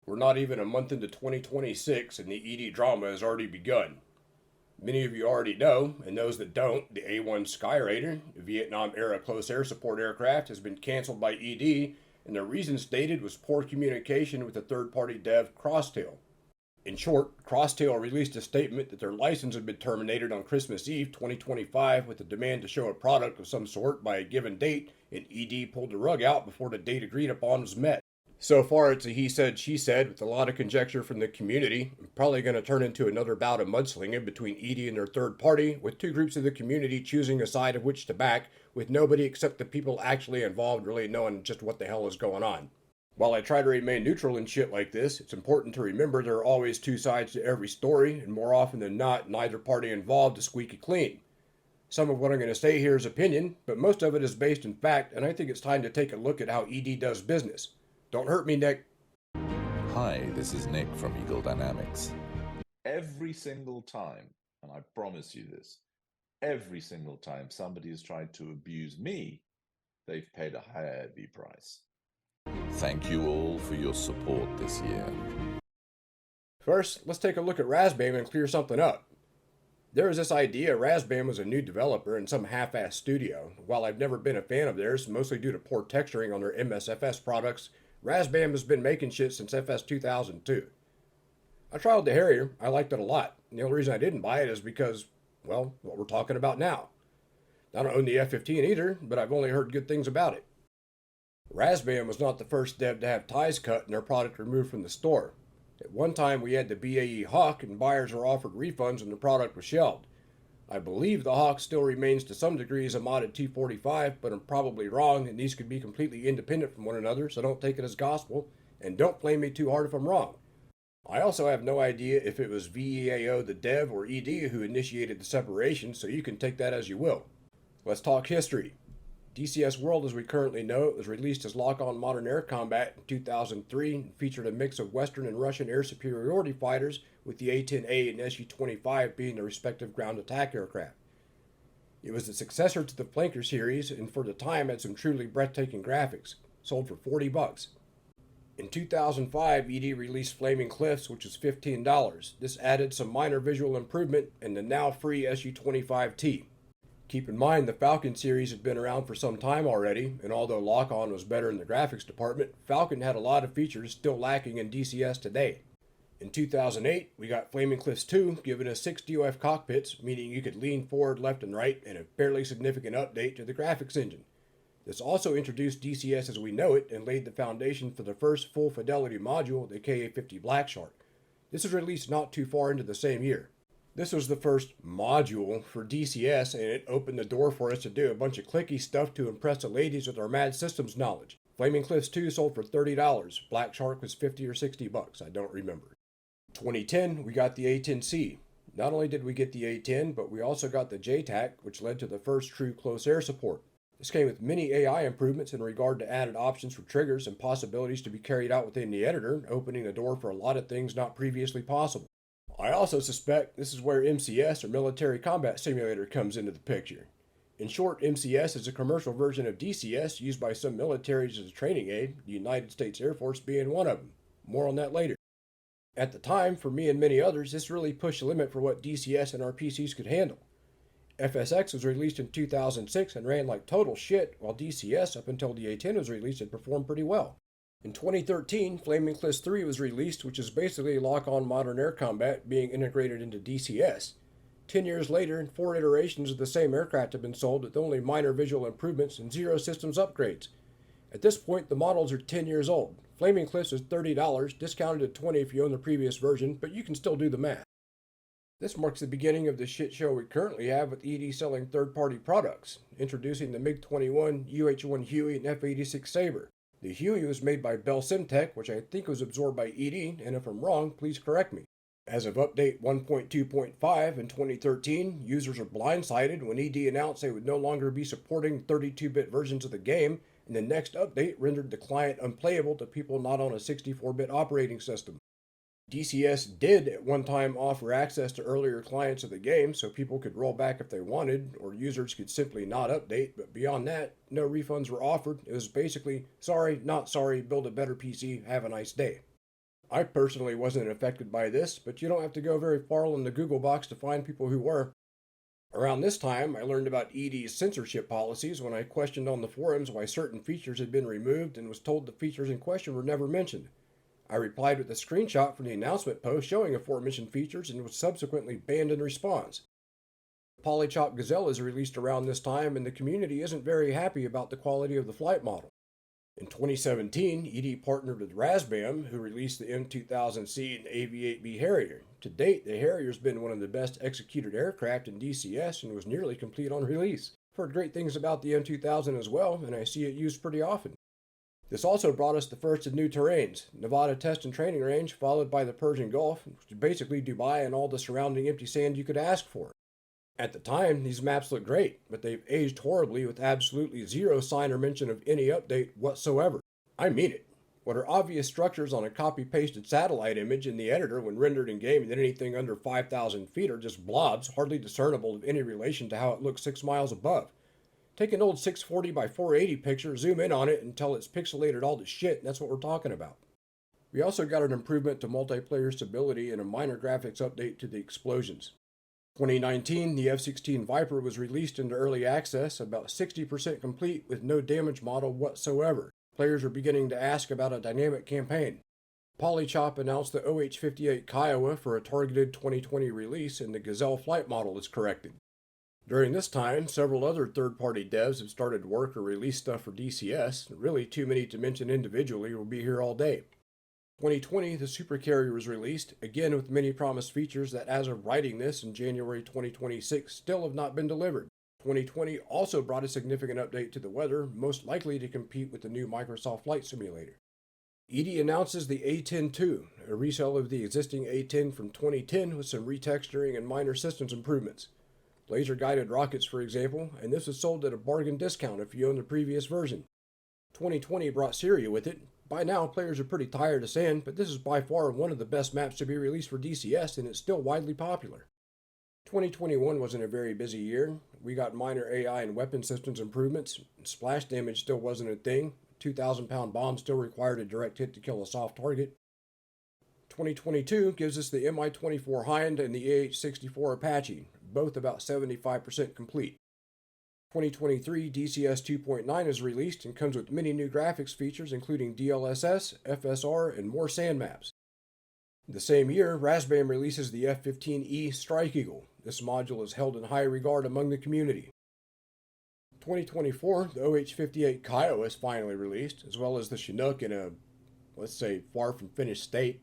We're not even a month into 2026 and the ED drama has already begun. Many of you already know, and those that don't, the A1 Skyraider, a Vietnam era close air support aircraft, has been canceled by ED, and the reason stated was poor communication with the third party dev Crosstail. In short, Crosstail released a statement that their license had been terminated on Christmas Eve 2025 with a demand to show a product of some sort by a given date, and ED pulled the rug out before the date agreed upon was met. So far, it's a he said, she said, with a lot of conjecture from the community. Probably going to turn into another bout of mudslinging between ED and their third party, with two groups of the community choosing a side of which to back, with nobody except the people actually involved really knowing just what the hell is going on. While I try to remain neutral in shit like this, it's important to remember there are always two sides to every story, and more often than not, neither party involved is squeaky clean. Some of what I'm going to say here is opinion, but most of it is based in fact, and I think it's time to take a look at how ED does business. Don't hurt me, Nick. Hi, this is Nick from Eagle Dynamics. Every single time, and I promise you this, every single time somebody has tried to abuse me, they've paid a heavy price. Thank you all for your support this year. First, let's take a look at Razbam and clear something up. There was this idea Razbam was a new developer in some half-assed studio. While I've never been a fan of theirs, mostly due to poor texturing on their MSFS products, Razbam has been making shit since FS 2002. I trialed the Harrier, I liked it a lot. The only reason I didn't buy it is because, well, what we're talking about now. I don't own the F-15 either, but I've only heard good things about it. Razbam was not the first dev to have ties cut and their product removed from the store. At one time we had the BAE Hawk and buyers were offered refunds when the product was shelved. I believe the Hawk still remains to some degree as a modded T-45, but I'm probably wrong, and these could be completely independent from one another, so don't take it as gospel, and don't blame me too hard if I'm wrong. I also have no idea if it was VEAO the dev or ED who initiated the separation, so you can take that as you will. Let's talk history. DCS World as we currently know it was released as Lock-On Modern Air Combat in 2003 and featured a mix of Western and Russian air superiority fighters, with the A-10A and Su-25 being the respective ground attack aircraft. It was the successor to the Flanker series and for the time had some truly breathtaking graphics, sold for $40. In 2005, ED released Flaming Cliffs, which was $15. This added some minor visual improvement and the now free Su-25T. Keep in mind the Falcon series had been around for some time already, and although Lock-On was better in the graphics department, Falcon had a lot of features still lacking in DCS today. In 2008, we got Flaming Cliffs 2, giving us 6 DOF cockpits, meaning you could lean forward, left, and right, and a fairly significant update to the graphics engine. This also introduced DCS as we know it and laid the foundation for the first full fidelity module, the KA-50 Black Shark. This was released not too far into the same year. This was the first module for DCS, and it opened the door for us to do a bunch of clicky stuff to impress the ladies with our mad systems knowledge. Flaming Cliffs 2 sold for $30. Black Shark was $50 or $60, I don't remember. 2010, we got the A-10C. Not only did we get the A-10, but we also got the JTAC, which led to the first true close air support. This came with many AI improvements in regard to added options for triggers and possibilities to be carried out within the editor, opening the door for a lot of things not previously possible. I also suspect this is where MCS, or Military Combat Simulator, comes into the picture. In short, MCS is a commercial version of DCS used by some militaries as a training aid, the United States Air Force being one of them. More on that later. At the time, for me and many others, this really pushed the limit for what DCS and our PCs could handle. FSX was released in 2006 and ran like total shit, while DCS, up until the A-10 was released, had performed pretty well. In 2013, Flaming Cliffs 3 was released, which is basically Lock-On Modern Air Combat being integrated into DCS. 10 years later, 4 iterations of the same aircraft have been sold with only minor visual improvements and 0 systems upgrades. At this point, the models are 10 years old. Flaming Cliffs is $30, discounted to $20 if you own the previous version, but you can still do the math. This marks the beginning of the shit show we currently have with ED selling third-party products, introducing the MiG-21, UH-1 Huey, and F-86 Sabre. The Huey was made by Bell Simtech, which I think was absorbed by ED, and if I'm wrong, please correct me. As of update 1.2.5 in 2013, users are blindsided when ED announced they would no longer be supporting 32-bit versions of the game, and the next update rendered the client unplayable to people not on a 64-bit operating system. DCS did at one time offer access to earlier clients of the game so people could roll back if they wanted, or users could simply not update, but beyond that, no refunds were offered. It was basically, sorry, not sorry, build a better PC, have a nice day. I personally wasn't affected by this, but you don't have to go very far in the Google box to find people who were. Around this time, I learned about ED's censorship policies when I questioned on the forums why certain features had been removed and was told the features in question were never mentioned. I replied with a screenshot from the announcement post showing aforementioned features and was subsequently banned in response. Polychop Gazelle is released around this time, and the community isn't very happy about the quality of the flight model. In 2017, ED partnered with Razbam, who released the M2000C and AV-8B Harrier. To date, the Harrier's been one of the best executed aircraft in DCS and was nearly complete on release. I've heard great things about the M2000 as well, and I see it used pretty often. This also brought us the first of new terrains, Nevada Test and Training Range, followed by the Persian Gulf, which is basically Dubai and all the surrounding empty sand you could ask for. At the time, these maps look great, but they've aged horribly with absolutely zero sign or mention of any update whatsoever. I mean it. What are obvious structures on a copy-pasted satellite image in the editor when rendered in game, and then anything under 5,000 feet are just blobs, hardly discernible of any relation to how it looks 6 miles above. Take an old 640 by 480 picture, zoom in on it until it's pixelated all to shit, and that's what we're talking about. We also got an improvement to multiplayer stability and a minor graphics update to the explosions. 2019, the F-16 Viper was released into early access, about 60% complete with no damage model whatsoever. Players are beginning to ask about a dynamic campaign. Polychop announced the OH-58 Kiowa for a targeted 2020 release, and the Gazelle flight model is corrected. During this time, several other third-party devs have started work or released stuff for DCS, really too many to mention individually. We'll be here all day. 2020, the Supercarrier was released, again with many promised features that as of writing this in January 2026 still have not been delivered. 2020 also brought a significant update to the weather, most likely to compete with the new Microsoft Flight Simulator. ED announces the A-10-2, a resale of the existing A-10 from 2010 with some retexturing and minor systems improvements. Laser-guided rockets, for example, and this was sold at a bargain discount if you own the previous version. 2020 brought Syria with it. By now, players are pretty tired of sand, but this is by far one of the best maps to be released for DCS, and it's still widely popular. 2021 wasn't a very busy year. We got minor AI and weapon systems improvements. Splash damage still wasn't a thing. 2,000-pound bombs still required a direct hit to kill a soft target. 2022 gives us the Mi-24 Hind and the AH-64 Apache, both about 75% complete. 2023 DCS 2.9 is released and comes with many new graphics features including DLSS, FSR, and more sand maps. The same year, Razbam releases the F-15E Strike Eagle. This module is held in high regard among the community. 2024, the OH-58 Kiowa is finally released, as well as the Chinook in a, let's say, far from finished state.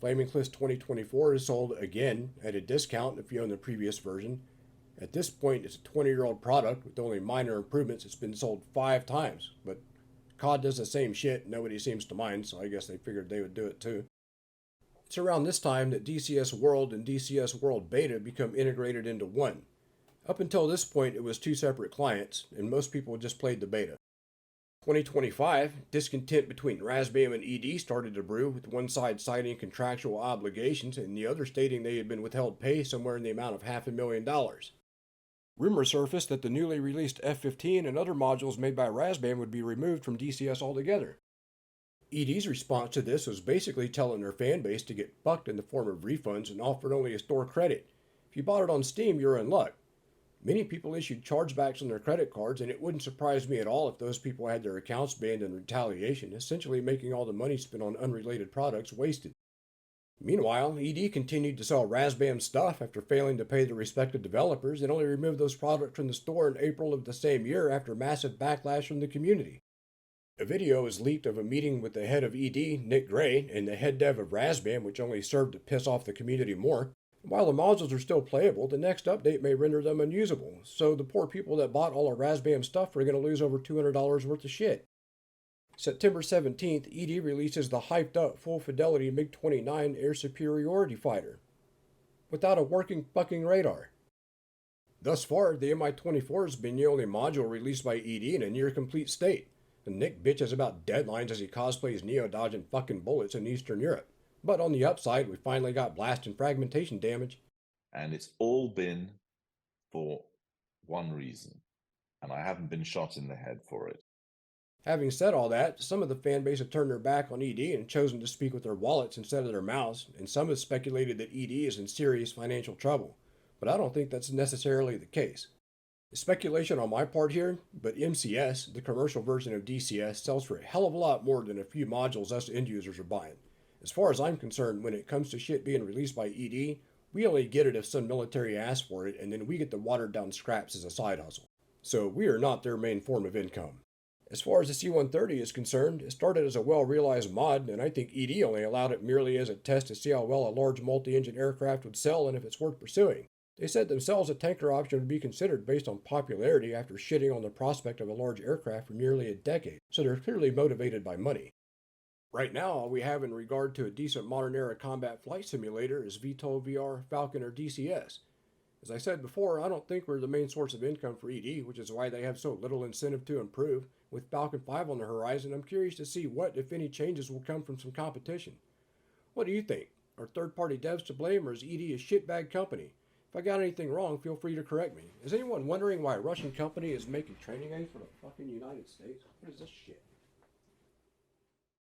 Flaming Cliffs 2024 is sold again at a discount if you own the previous version. At this point, it's a 20-year-old product with only minor improvements. It's been sold 5 times, but COD does the same shit. Nobody seems to mind, so I guess they figured they would do it too. It's around this time that DCS World and DCS World Beta become integrated into one. Up until this point, it was 2 separate clients, and most people just played the beta. 2025, discontent between Razbam and ED started to brew, with one side citing contractual obligations and the other stating they had been withheld pay somewhere in the amount of $500,000. Rumors surfaced that the newly released F-15 and other modules made by Razbam would be removed from DCS altogether. ED's response to this was basically telling their fanbase to get fucked in the form of refunds and offered only a store credit. If you bought it on Steam, you were in luck. Many people issued chargebacks on their credit cards, and it wouldn't surprise me at all if those people had their accounts banned in retaliation, essentially making all the money spent on unrelated products wasted. Meanwhile, ED continued to sell Razbam stuff after failing to pay the respective developers and only removed those products from the store in April of the same year after massive backlash from the community. A video was leaked of a meeting with the head of ED, Nick Gray, and the head dev of Razbam, which only served to piss off the community more. While the modules are still playable, the next update may render them unusable, so the poor people that bought all of Razbam stuff are going to lose over $200 worth of shit. September 17th, ED releases the hyped-up full-fidelity MiG-29 air superiority fighter, without a working fucking radar. Thus far, the Mi-24 has been the only module released by ED in a near-complete state, and Nick bitches about deadlines as he cosplays Neo dodging fucking bullets in Eastern Europe. But on the upside, we finally got blast and fragmentation damage. And it's all been for one reason, and I haven't been shot in the head for it. Having said all that, some of the fan base have turned their back on ED and chosen to speak with their wallets instead of their mouths, and some have speculated that ED is in serious financial trouble. But I don't think that's necessarily the case. It's speculation on my part here, but MCS, the commercial version of DCS, sells for a hell of a lot more than a few modules us end users are buying. As far as I'm concerned, when it comes to shit being released by ED, we only get it if some military asks for it, and then we get the watered down scraps as a side hustle. So we are not their main form of income. As far as the C-130 is concerned, it started as a well-realized mod, and I think ED only allowed it merely as a test to see how well a large multi-engine aircraft would sell and if it's worth pursuing. They said themselves a tanker option would be considered based on popularity after shitting on the prospect of a large aircraft for nearly a decade, so they're clearly motivated by money. Right now, all we have in regard to a decent modern-era combat flight simulator is VTOL VR, Falcon, or DCS. As I said before, I don't think we're the main source of income for ED, which is why they have so little incentive to improve. With Falcon 5 on the horizon, I'm curious to see what, if any, changes will come from some competition. What do you think? Are third-party devs to blame, or is ED a shitbag company? If I got anything wrong, feel free to correct me. Is anyone wondering why a Russian company is making training aids for the fucking United States? What is this shit?